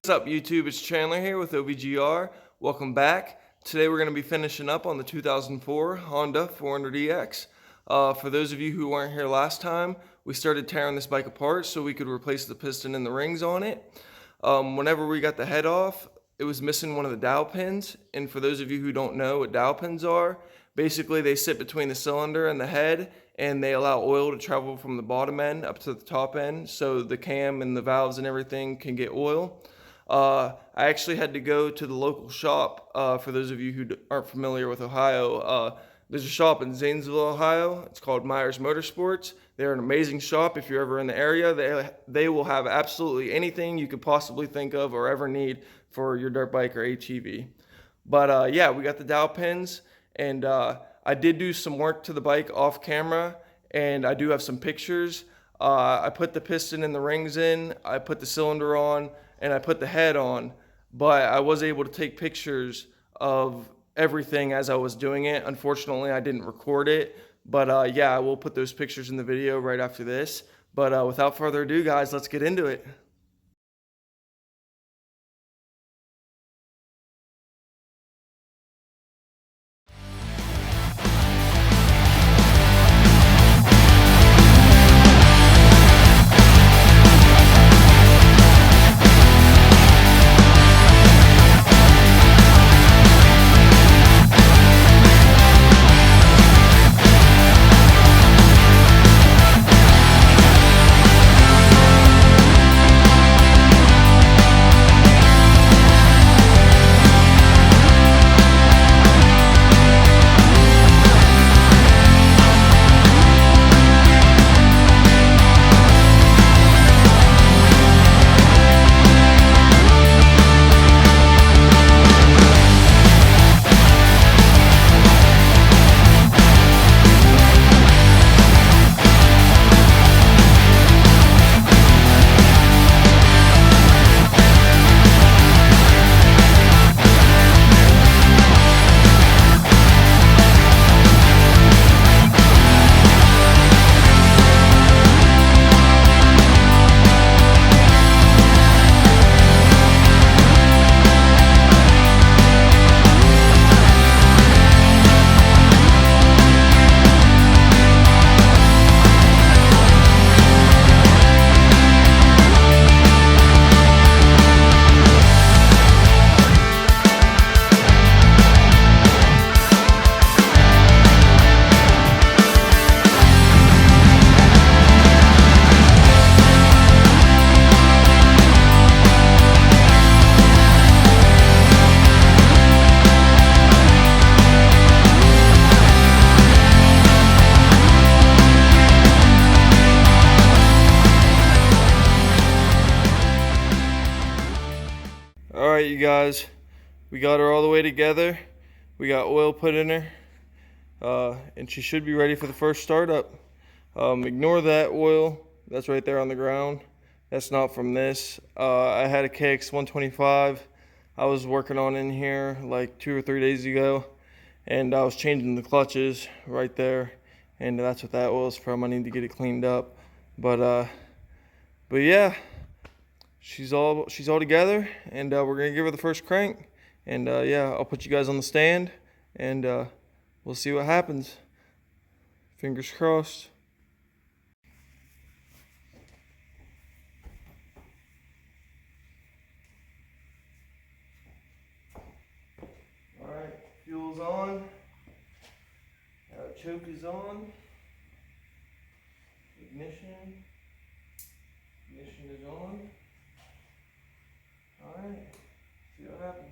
What's up YouTube, it's Chandler here with OBGR. Welcome back. Today we're going to be finishing up on the 2004 Honda 400EX. For those of you who weren't here last time, we started tearing this bike apart so we could replace the piston and the rings on it. Whenever we got the head off, it was missing one of the dowel pins. And for those of you who don't know what dowel pins are, basically they sit between the cylinder and the head and they allow oil to travel from the bottom end up to the top end so the cam and the valves and everything can get oil. I actually had to go to the local shop. For those of you who aren't familiar with Ohio, there's a shop in Zanesville, Ohio. It's called Myers Motorsports. They're an amazing shop. If you're ever in the area, they will have absolutely anything you could possibly think of or ever need for your dirt bike or ATV. But yeah, we got the dowel pins, and I did do some work to the bike off camera, and I do have some pictures. I put the piston and the rings in, I put the cylinder on, and I put the head on, but I was able to take pictures of everything as I was doing it. Unfortunately, I didn't record it, but yeah, I will put those pictures in the video right after this. But without further ado, guys, let's get into it. Alright, you guys, we got her all the way together. We got oil put in her, and she should be ready for the first startup. Ignore that oil, that's right there on the ground. That's not from this. I had a KX 125 I was working on in here like 2 or 3 days ago, and I was changing the clutches right there, and that's what that oil is from. I need to get it cleaned up, but yeah. She's all together, and we're gonna give her the first crank, and yeah, I'll put you guys on the stand, and we'll see what happens. Fingers crossed. All right, fuel's on. Choke is on. Ignition is on. All right, see what happens.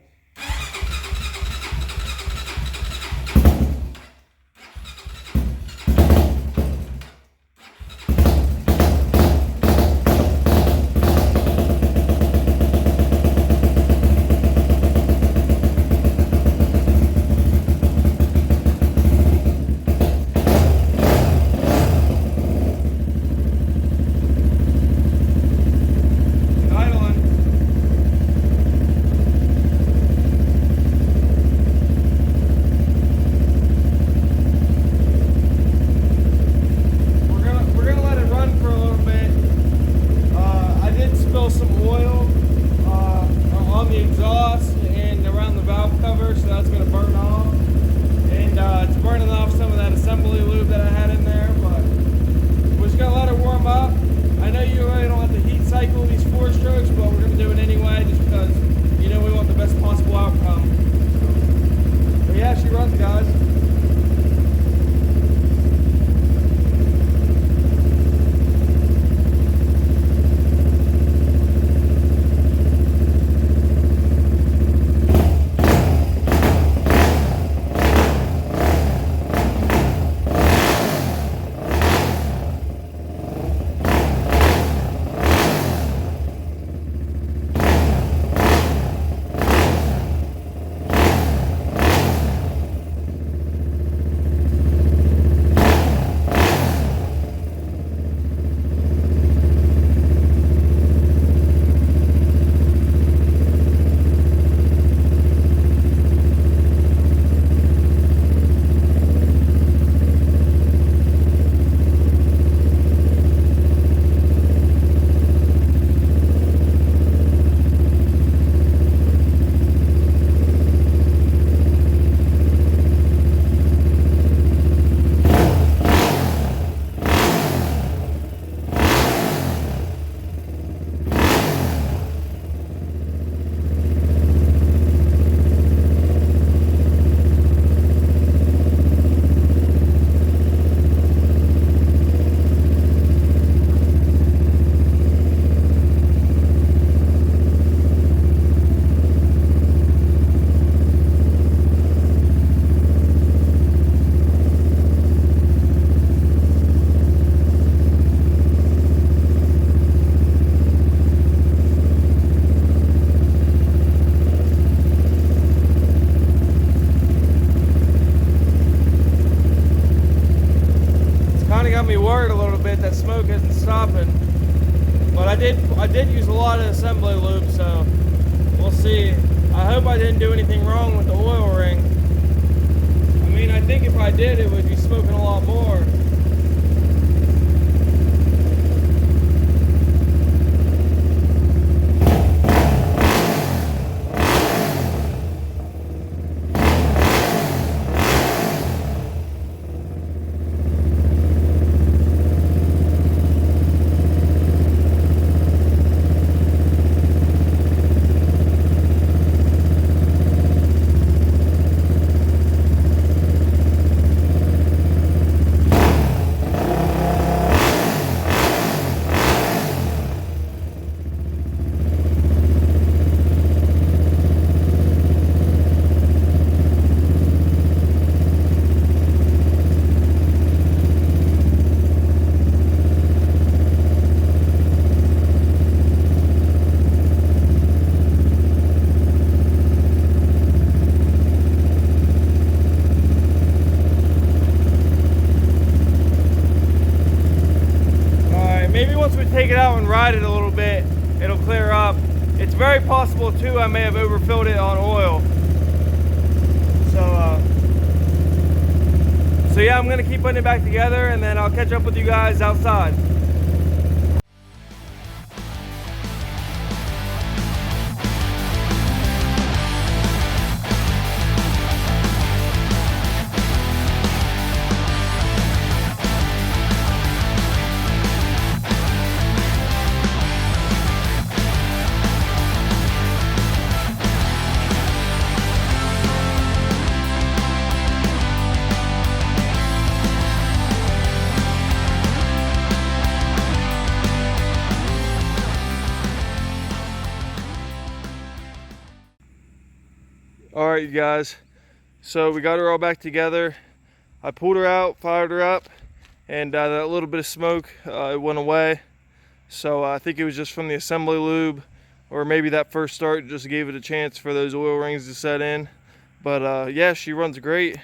that that smoke isn't stopping. But I did use a lot of assembly lube, so we'll see. I hope I didn't do anything wrong with the oil ring. I mean, I think if I did, it would be smoking a lot more. Take it out and ride it a little bit, it'll clear up. It's very possible too I may have overfilled it on oil. So yeah, I'm gonna keep putting it back together and then I'll catch up with you guys outside. All right, you guys, so we got her all back together. I pulled her out, fired her up, and that little bit of smoke, it went away. So I think it was just from the assembly lube, or maybe that first start just gave it a chance for those oil rings to set in. But yeah, she runs great.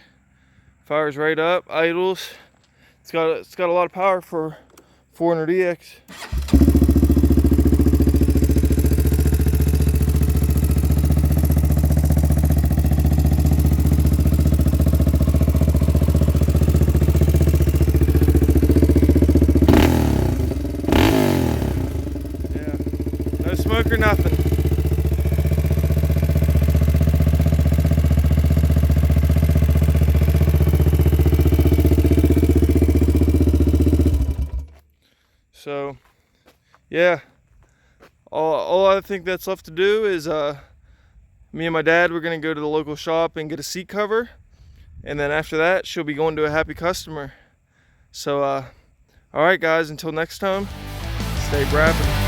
Fires right up, idles. It's got a lot of power for 400EX. Smoke or nothing. So yeah, all I think that's left to do is me and my dad, we're gonna go to the local shop and get a seat cover, and then after that she'll be going to a happy customer. So all right guys, until next time, stay brapping.